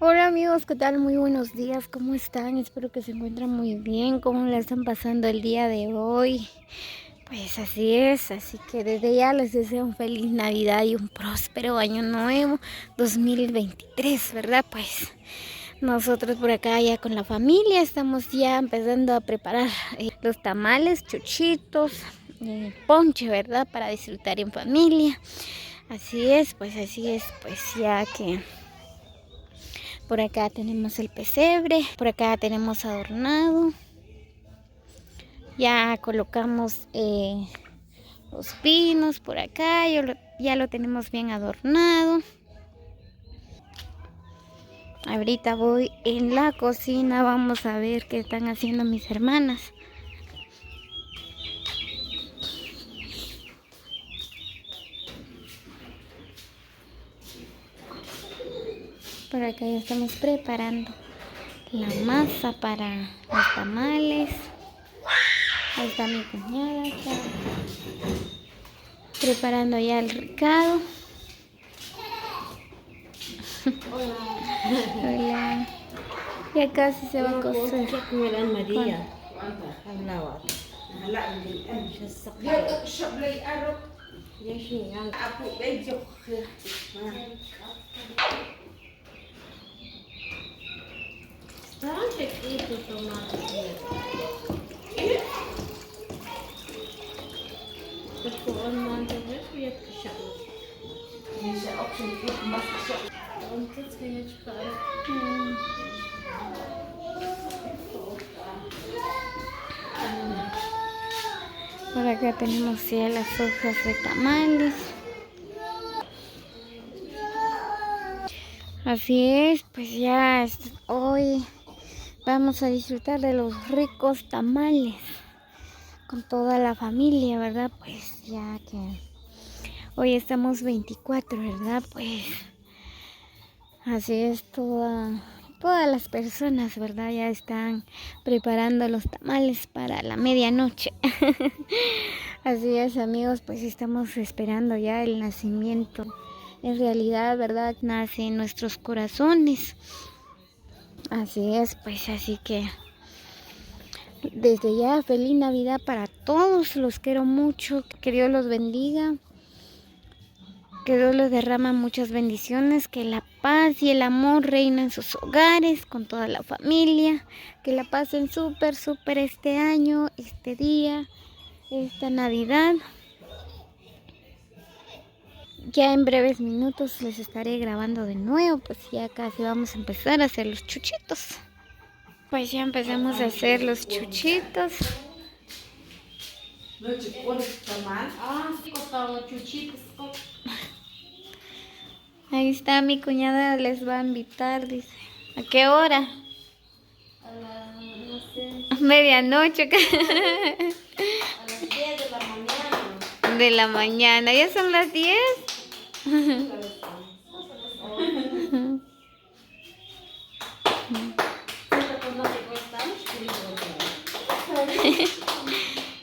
Hola amigos, ¿qué tal? Muy buenos días, ¿cómo están? Espero que se encuentren muy bien, ¿cómo la están pasando el día de hoy? Pues así es, así que desde ya les deseo un feliz Navidad y un próspero año nuevo 2023, ¿verdad? Pues nosotros por acá ya con la familia estamos ya empezando a preparar los tamales, chuchitos, ponche, ¿verdad? Para disfrutar en familia. Así es, pues ya que... Por acá tenemos el pesebre, por acá tenemos adornado. Ya colocamos los pinos por acá, ya lo tenemos bien adornado. Ahorita voy en la cocina, vamos a ver qué están haciendo mis hermanas. Por acá ya estamos preparando la masa para los tamales. Ahí está mi cuñada, está preparando ya el recado. Hola. Ya casi se va a cocer. Por acá tenemos ya las hojas de tamales. Así es, pues ya hoy vamos a disfrutar de los ricos tamales con toda la familia, ¿verdad? Pues ya que hoy estamos 24, ¿verdad? Pues así es, todas las personas, ¿verdad? Ya están preparando los tamales para la medianoche. Así es, amigos, pues estamos esperando ya el nacimiento. En realidad, ¿verdad? Nace en nuestros corazones. Así es, pues así que desde ya feliz Navidad para todos, los quiero mucho, que Dios los bendiga. Que Dios les derrama muchas bendiciones, que la paz y el amor reinen en sus hogares, con toda la familia, que la pasen súper este año, este día, esta Navidad. Ya en breves minutos les estaré grabando de nuevo, pues ya casi vamos a empezar a hacer los chuchitos. Pues ya empezamos a hacer los chuchitos. Ahí está mi cuñada, les va a invitar, dice. ¿A qué hora? A no sé. Medianoche. A las 10 de la mañana. De la mañana, ¿ya son las 10?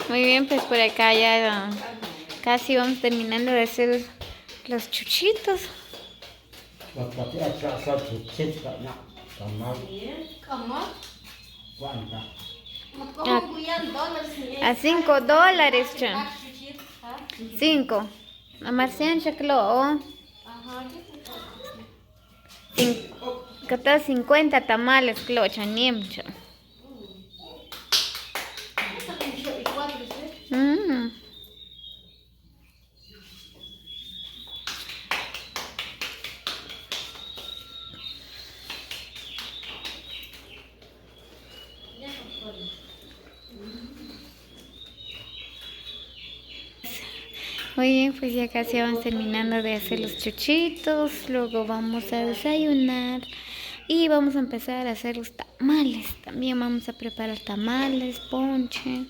Muy bien, pues por acá ya casi vamos terminando de hacer los chuchitos. A $5, cha. 5. A Marcian chaclo. 50 tamales, clocha, niemcha. Muy bien, pues ya casi vamos terminando de hacer los chuchitos. Luego vamos a desayunar y vamos a empezar a hacer los tamales. También vamos a preparar tamales, ponche.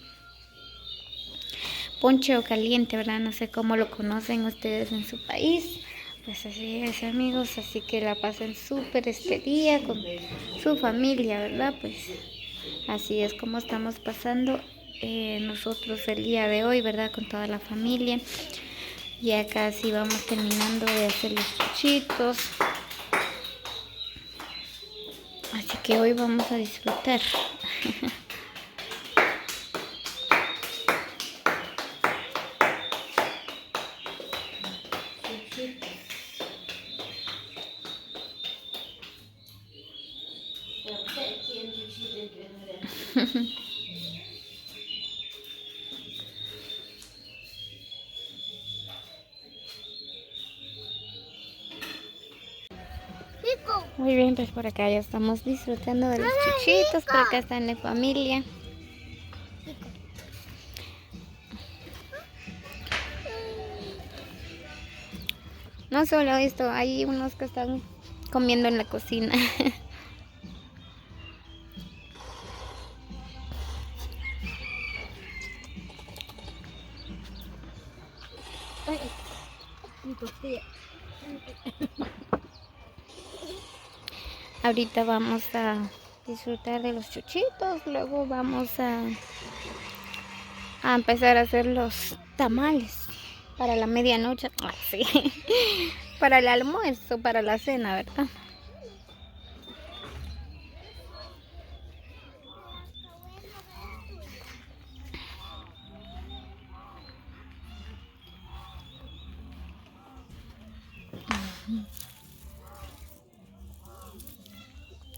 Ponche o caliente, ¿verdad? No sé cómo lo conocen ustedes en su país. Pues así es, amigos. Así que la pasen súper este día con su familia, ¿verdad? Pues así es como estamos pasando nosotros el día de hoy, ¿verdad? Con toda la familia. Ya casi vamos terminando de hacer los chuchitos. que hoy vamos a disfrutar. Muy bien, pues por acá ya estamos disfrutando de los chuchitos. Por acá está la familia. No solo esto, hay unos que están comiendo en la cocina. Ahorita vamos a disfrutar de los chuchitos, luego vamos a empezar a hacer los tamales para la medianoche, sí. Para el almuerzo, para la cena, ¿verdad?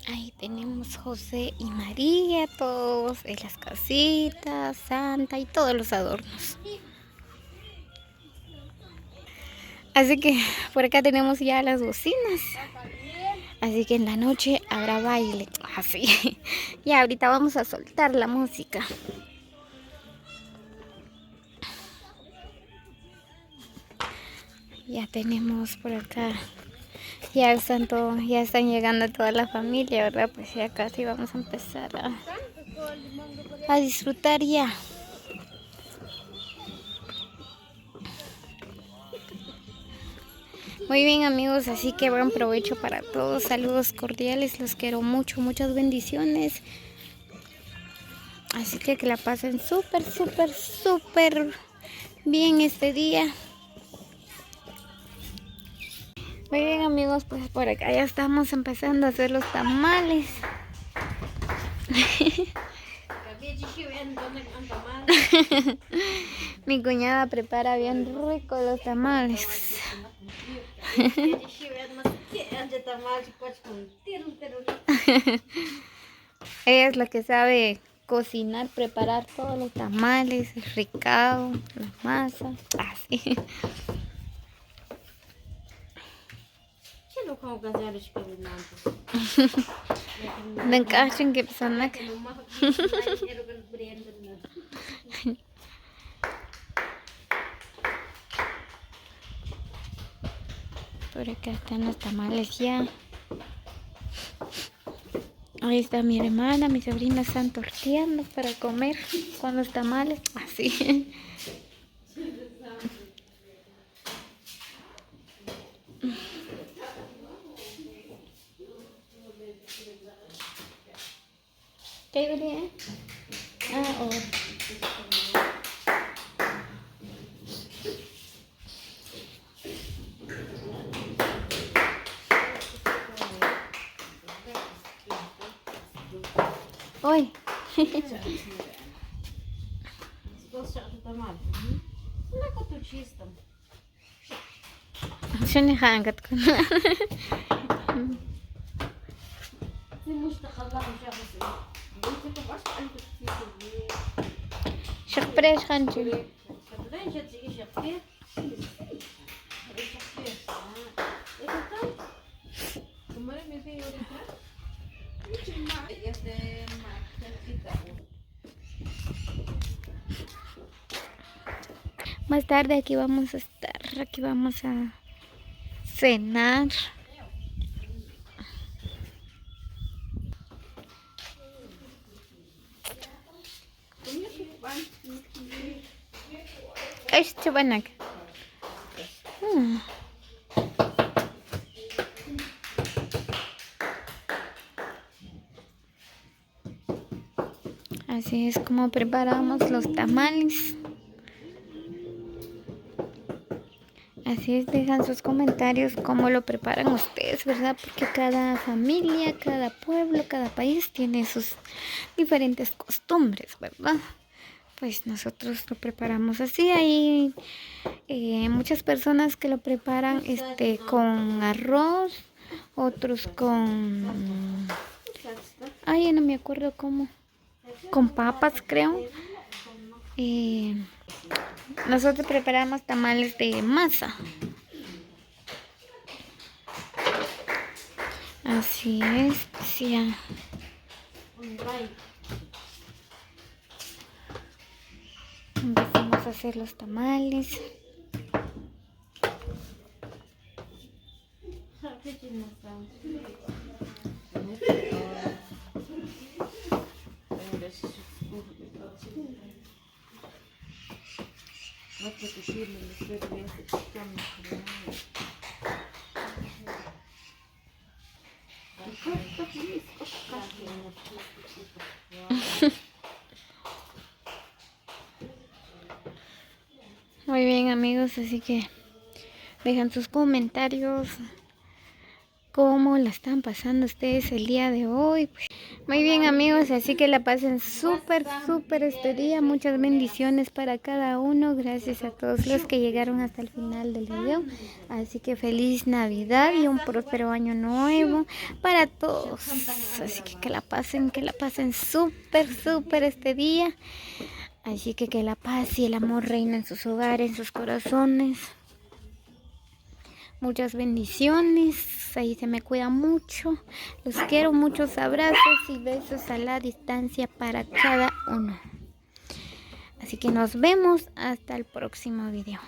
Ahí tenemos José y María, todos en las casitas, Santa y todos los adornos. Así que por acá tenemos ya las bocinas. Así que en la noche habrá baile. Así. Y ahorita vamos a soltar la música. Ya tenemos por acá. Ya están llegando toda la familia, ¿verdad? Pues ya casi vamos a empezar a disfrutar ya. Muy bien, amigos, así que buen provecho para todos. Saludos cordiales, los quiero mucho, muchas bendiciones. Así que la pasen súper, súper, súper bien este día. Muy bien, amigos, pues por acá ya estamos empezando a hacer los tamales. Mi cuñada prepara bien rico los tamales. Ella es la que sabe cocinar, preparar todos los tamales, el ricado, la masa, así. Dan kashin que pesanak. Por acá están los tamales ya. Ahí está mi hermana, mis sobrinas están torteando para comer con los tamales. Así. ¿Qué debería? Ah, oh. Oi. شنو حاجتكم؟ شخبريش خنجي Más tarde aquí vamos a estar, aquí vamos a cenar. ايش تبنك؟ Así es como preparamos los tamales. Así es, dejan sus comentarios cómo lo preparan ustedes, ¿verdad? Porque cada familia, cada pueblo, cada país tiene sus diferentes costumbres, ¿verdad? Pues nosotros lo preparamos así. Hay muchas personas que lo preparan con arroz, otros con... Ay, no me acuerdo cómo. Con papas, creo. Nosotros preparamos tamales de masa. Así es, sí. Empezamos a hacer los tamales. Muy bien, amigos, así que dejan sus comentarios cómo la están pasando ustedes el día de hoy. Muy bien, amigos, así que la pasen súper este día. Muchas bendiciones para cada uno. Gracias a todos los que llegaron hasta el final del video. Así que feliz Navidad y un próspero año nuevo para todos. Así que la pasen súper este día. Así que la paz y el amor reinen en sus hogares, en sus corazones. Muchas bendiciones. Ahí se me cuida mucho. Los quiero. Muchos abrazos y besos a la distancia para cada uno. Así que nos vemos hasta el próximo video.